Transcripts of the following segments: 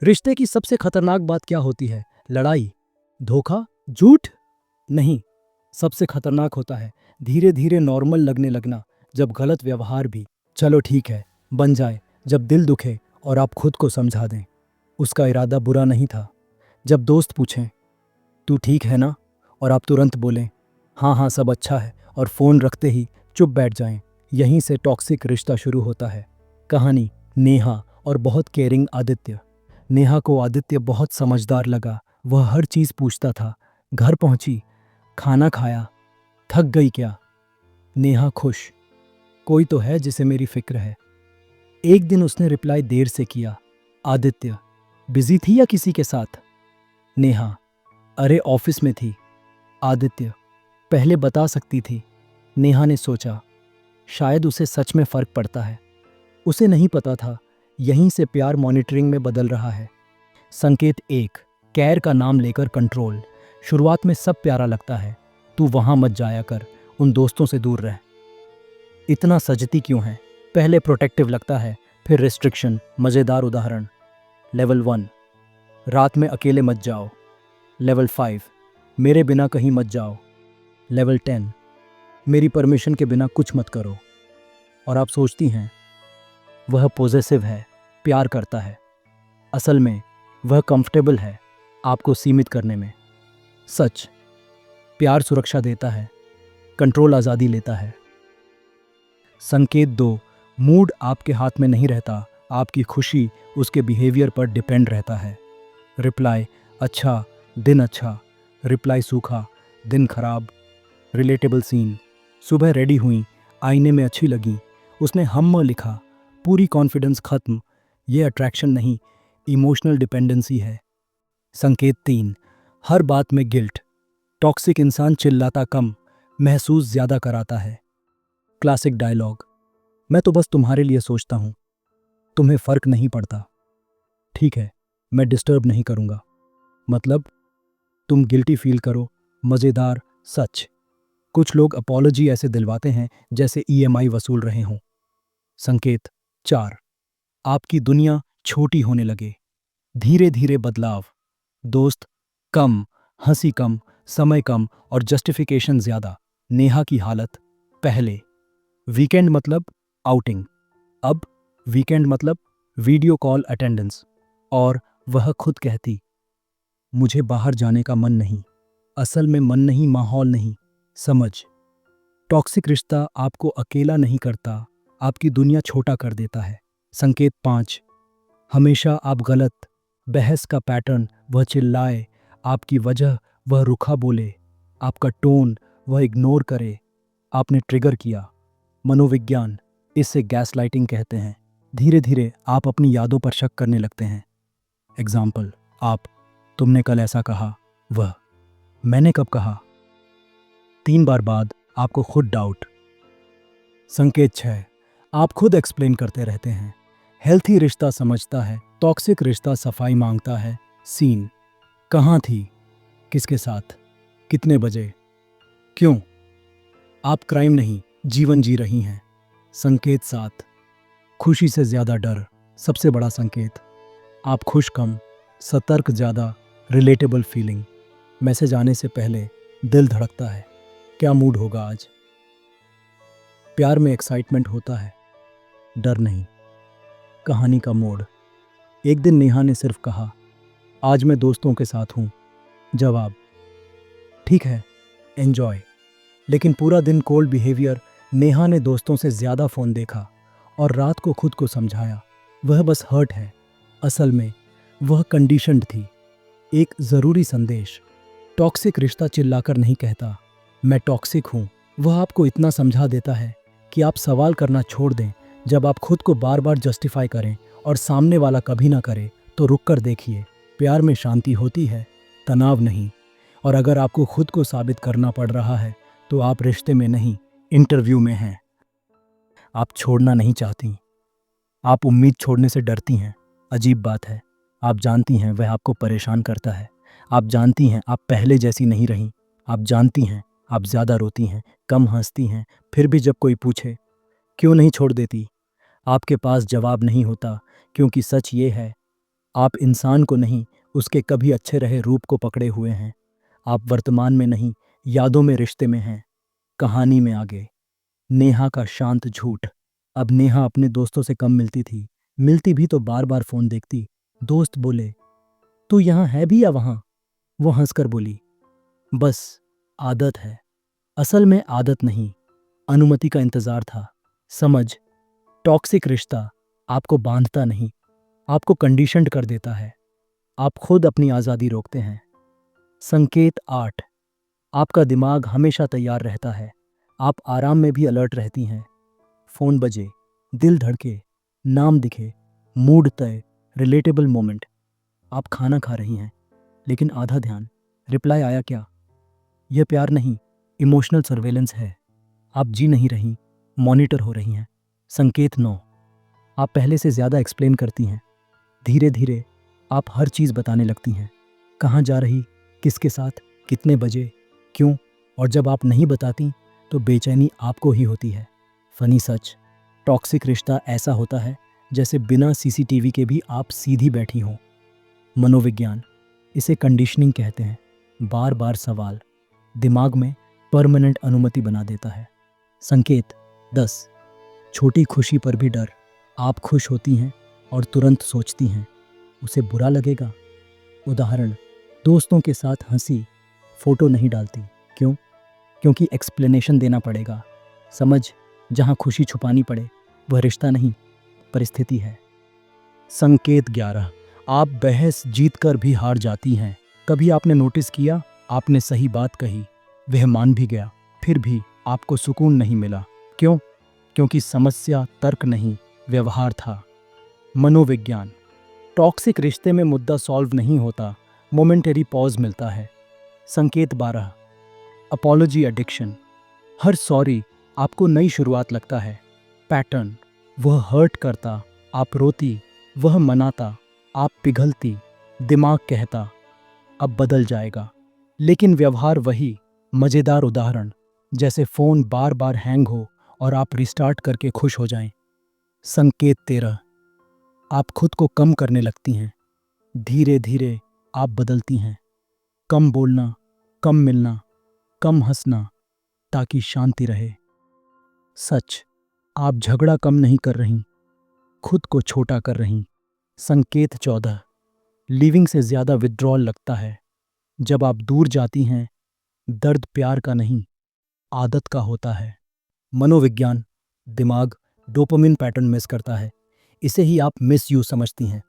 रिश्ते की सबसे खतरनाक बात क्या होती है? लड़ाई, धोखा, झूठ? नहीं, सबसे खतरनाक होता है धीरे धीरे नॉर्मल लगने लगना, जब गलत व्यवहार भी चलो ठीक है बन जाए, जब दिल दुखे और आप खुद को समझा दें उसका इरादा बुरा नहीं था, जब दोस्त पूछें तू ठीक है ना और आप तुरंत बोलें हाँ हाँ सब अच्छा है और फ़ोन रखते ही चुप बैठ जाएं। यहीं से टॉक्सिक रिश्ता शुरू होता है। कहानी, नेहा और बहुत केयरिंग आदित्य। नेहा को आदित्य बहुत समझदार लगा। वह हर चीज़ पूछता था। घर पहुंची, खाना खाया, थक गई क्या? नेहा खुश, कोई तो है जिसे मेरी फिक्र है। एक दिन उसने रिप्लाई देर से किया। आदित्य, बिजी थी या किसी के साथ? नेहा, अरे ऑफिस में थी। आदित्य, पहले बता सकती थी। नेहा ने सोचा, शायद उसे सच में फर्क पड़ता है। उसे नहीं पता था, यहीं से प्यार मॉनिटरिंग में बदल रहा है। संकेत एक, कैर का नाम लेकर कंट्रोल। शुरुआत में सब प्यारा लगता है। तू वहां मत जाया कर, उन दोस्तों से दूर रह। इतना सजती क्यों है? पहले प्रोटेक्टिव लगता है, फिर रिस्ट्रिक्शन। मज़ेदार उदाहरण, लेवल 1, रात में अकेले मत जाओ। लेवल 5, मेरे बिना कहीं मत जाओ। लेवल 10, मेरी परमिशन के बिना कुछ मत करो। और आप सोचती हैं वह पॉजेसिव है, प्यार करता है। असल में वह कंफर्टेबल है आपको सीमित करने में। सच, प्यार सुरक्षा देता है, कंट्रोल आज़ादी लेता है। संकेत 2, मूड आपके हाथ में नहीं रहता, आपकी खुशी उसके बिहेवियर पर डिपेंड रहता है। रिप्लाई अच्छा, दिन अच्छा। रिप्लाई सूखा, दिन खराब। रिलेटेबल सीन, सुबह रेडी हुई, आईने में अच्छी लगी, उसने हम लिखा, पूरी कॉन्फिडेंस खत्म। ये अट्रैक्शन नहीं, इमोशनल डिपेंडेंसी है। संकेत 3, हर बात में गिल्ट। टॉक्सिक इंसान चिल्लाता कम, महसूस ज़्यादा कराता है। क्लासिक डायलॉग, मैं तो बस तुम्हारे लिए सोचता हूँ, तुम्हें फ़र्क नहीं पड़ता। ठीक है, मैं डिस्टर्ब नहीं करूँगा। मतलब तुम गिल्टी फील करो। मज़ेदार सच, कुछ लोग अपॉलॉजी ऐसे दिलवाते हैं जैसे ईएमआई वसूल रहे हों। संकेत 4, आपकी दुनिया छोटी होने लगे। धीरे धीरे बदलाव, दोस्त कम, हंसी कम, समय कम और जस्टिफिकेशन ज़्यादा। नेहा की हालत, पहले वीकेंड मतलब आउटिंग, अब वीकेंड मतलब वीडियो कॉल अटेंडेंस। और वह खुद कहती, मुझे बाहर जाने का मन नहीं। असल में मन नहीं, माहौल नहीं। समझ, टॉक्सिक रिश्ता आपको अकेला नहीं करता, आपकी दुनिया छोटा कर देता है। संकेत 5, हमेशा आप गलत। बहस का पैटर्न, वह चिल्लाए, आपकी वजह वह रुखा बोले, आपका टोन वह इग्नोर करे, आपने ट्रिगर किया। मनोविज्ञान, इसे गैसलाइटिंग कहते हैं। धीरे धीरे आप अपनी यादों पर शक करने लगते हैं। एग्जाम्पल, आप, तुमने कल ऐसा कहा, वह, मैंने कब कहा? 3 बार बाद आपको खुद डाउट। संकेत 6, आप खुद एक्सप्लेन करते रहते हैं। हेल्थी रिश्ता समझता है, टॉक्सिक रिश्ता सफाई मांगता है। सीन, कहाँ थी, किसके साथ, कितने बजे, क्यों? आप क्राइम नहीं, जीवन जी रही हैं। संकेत 7, खुशी से ज़्यादा डर। सबसे बड़ा संकेत, आप खुश कम, सतर्क ज़्यादा। रिलेटेबल फीलिंग, मैसेज आने से पहले दिल धड़कता है, क्या मूड होगा आज? प्यार में एक्साइटमेंट होता है, डर नहीं। कहानी का मोड़, एक दिन नेहा ने सिर्फ कहा, आज मैं दोस्तों के साथ हूँ। जवाब, ठीक है, एंजॉय। लेकिन पूरा दिन कोल्ड बिहेवियर। नेहा ने दोस्तों से ज़्यादा फ़ोन देखा और रात को खुद को समझाया, वह बस हर्ट है। असल में वह कंडीशन्ड थी। एक ज़रूरी संदेश, टॉक्सिक रिश्ता चिल्लाकर नहीं कहता, मैं टॉक्सिक हूँ। वह आपको इतना समझा देता है कि आप सवाल करना छोड़ दें। जब आप खुद को बार बार जस्टिफाई करें और सामने वाला कभी ना करे, तो रुक कर देखिए, प्यार में शांति होती है, तनाव नहीं। और अगर आपको खुद को साबित करना पड़ रहा है, तो आप रिश्ते में नहीं, इंटरव्यू में हैं। आप छोड़ना नहीं चाहती, आप उम्मीद छोड़ने से डरती हैं। अजीब बात है, आप जानती हैं वह आपको परेशान करता है। आप जानती हैं आप पहले जैसी नहीं रहीं। आप जानती हैं आप ज़्यादा रोती हैं, कम हंसती हैं। फिर भी जब कोई पूछे क्यों नहीं छोड़ देती, आपके पास जवाब नहीं होता, क्योंकि सच ये है, आप इंसान को नहीं, उसके कभी अच्छे रहे रूप को पकड़े हुए हैं। आप वर्तमान में नहीं, यादों में रिश्ते में हैं। कहानी में आगे नेहा का शांत झूठ। अब नेहा अपने दोस्तों से कम मिलती थी, मिलती भी तो बार बार फोन देखती। दोस्त बोले, तू यहाँ है भी या वहाँ? वो हंसकर बोली, बस आदत है। असल में आदत नहीं, अनुमति का इंतजार था। समझ, टॉक्सिक रिश्ता आपको बांधता नहीं, आपको कंडीशन्ड कर देता है। आप खुद अपनी आज़ादी रोकते हैं। संकेत 8। आपका दिमाग हमेशा तैयार रहता है। आप आराम में भी अलर्ट रहती हैं। फ़ोन बजे, दिल धड़के, नाम दिखे, मूड तय, रिलेटेबल मोमेंट। आप खाना खा रही हैं, लेकिन आधा ध्यान, रिप्लाई आया क्या? यह प्यार नहीं, इमोशनल सर्वेलेंस है। आप जी नहीं रही, मॉनिटर हो रही हैं। संकेत 9। आप पहले से ज़्यादा एक्सप्लेन करती हैं। धीरे धीरे आप हर चीज़ बताने लगती हैं। कहाँ जा रही, किसके साथ, कितने बजे, क्यों। और जब आप नहीं बताती तो बेचैनी आपको ही होती है। फनी सच, टॉक्सिक रिश्ता ऐसा होता है जैसे बिना सीसीटीवी के भी आप सीधी बैठी हों। मनोविज्ञान, इसे कंडीशनिंग कहते हैं। बार बार सवाल दिमाग में परमानेंट अनुमति बना देता है। संकेत 10। छोटी खुशी पर भी डर। आप खुश होती हैं और तुरंत सोचती हैं, उसे बुरा लगेगा। उदाहरण, दोस्तों के साथ हंसी, फोटो नहीं डालती। क्यों? क्योंकि एक्सप्लेनेशन देना पड़ेगा। समझ, जहाँ खुशी छुपानी पड़े वह रिश्ता नहीं, परिस्थिति है। संकेत 11। आप बहस जीत कर भी हार जाती हैं। कभी आपने नोटिस किया, आपने सही बात कही, वह मान भी गया, फिर भी आपको सुकून नहीं मिला। क्यों? क्योंकि समस्या तर्क नहीं, व्यवहार था। मनोविज्ञान, टॉक्सिक रिश्ते में मुद्दा सॉल्व नहीं होता, मोमेंटरी पॉज मिलता है। संकेत 12। Apology addiction. हर सॉरी आपको नई शुरुआत लगता है। पैटर्न, वह हर्ट करता, आप रोती, वह मनाता, आप पिघलती, दिमाग कहता अब बदल जाएगा, लेकिन व्यवहार वही। मज़ेदार उदाहरण, जैसे फ़ोन बार बार हैंग हो और आप रिस्टार्ट करके खुश हो जाएं। संकेत 13। आप खुद को कम करने लगती हैं। धीरे धीरे आप बदलती हैं। कम बोलना, कम मिलना, कम हंसना, ताकि शांति रहे। सच, आप झगड़ा कम नहीं कर रही, खुद को छोटा कर रही। संकेत 14। लिविंग से ज़्यादा विथड्रॉल लगता है। जब आप दूर जाती हैं, दर्द प्यार का नहीं, आदत का होता है। मनोविज्ञान, दिमाग डोपामिन पैटर्न मिस करता है, इसे ही आप मिस यूज समझती हैं।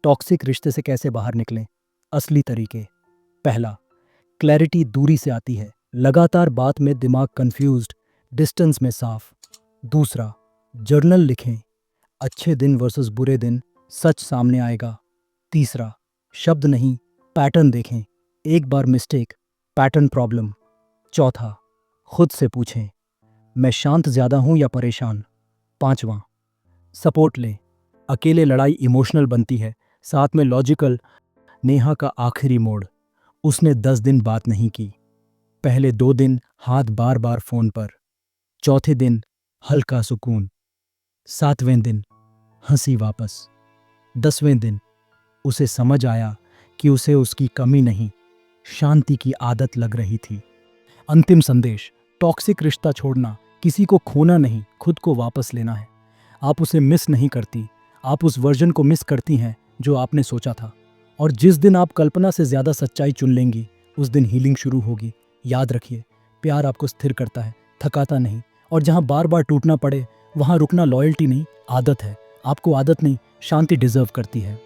टॉक्सिक रिश्ते से कैसे बाहर निकलें? असली तरीके। पहला, क्लैरिटी दूरी से आती है। लगातार बात में दिमाग कंफ्यूज्ड, डिस्टेंस में साफ। दूसरा, जर्नल लिखें, अच्छे दिन वर्सेस बुरे दिन, सच सामने आएगा। तीसरा, शब्द नहीं, पैटर्न देखें, एक बार मिस्टेक, पैटर्न प्रॉब्लम। चौथा, खुद से पूछें, मैं शांत ज़्यादा हूँ या परेशान। पांचवा, सपोर्ट लें, अकेले लड़ाई इमोशनल बनती है, साथ में लॉजिकल। नेहा का आखिरी मोड़, उसने 10 दिन बात नहीं की। पहले 2 दिन हाथ बार बार फोन पर, चौथे दिन हल्का सुकून, 7वें दिन हंसी वापस, 10वें दिन उसे समझ आया कि उसे उसकी कमी नहीं, शांति की आदत लग रही थी। अंतिम संदेश, टॉक्सिक रिश्ता छोड़ना किसी को खोना नहीं, खुद को वापस लेना है। आप उसे मिस नहीं करती, आप उस वर्जन को मिस करती हैं जो आपने सोचा था। और जिस दिन आप कल्पना से ज़्यादा सच्चाई चुन लेंगी, उस दिन हीलिंग शुरू होगी। याद रखिए, प्यार आपको स्थिर करता है, थकाता नहीं। और जहाँ बार बार टूटना पड़े, वहाँ रुकना लॉयल्टी नहीं, आदत है। आपको आदत नहीं, शांति डिजर्व करती है।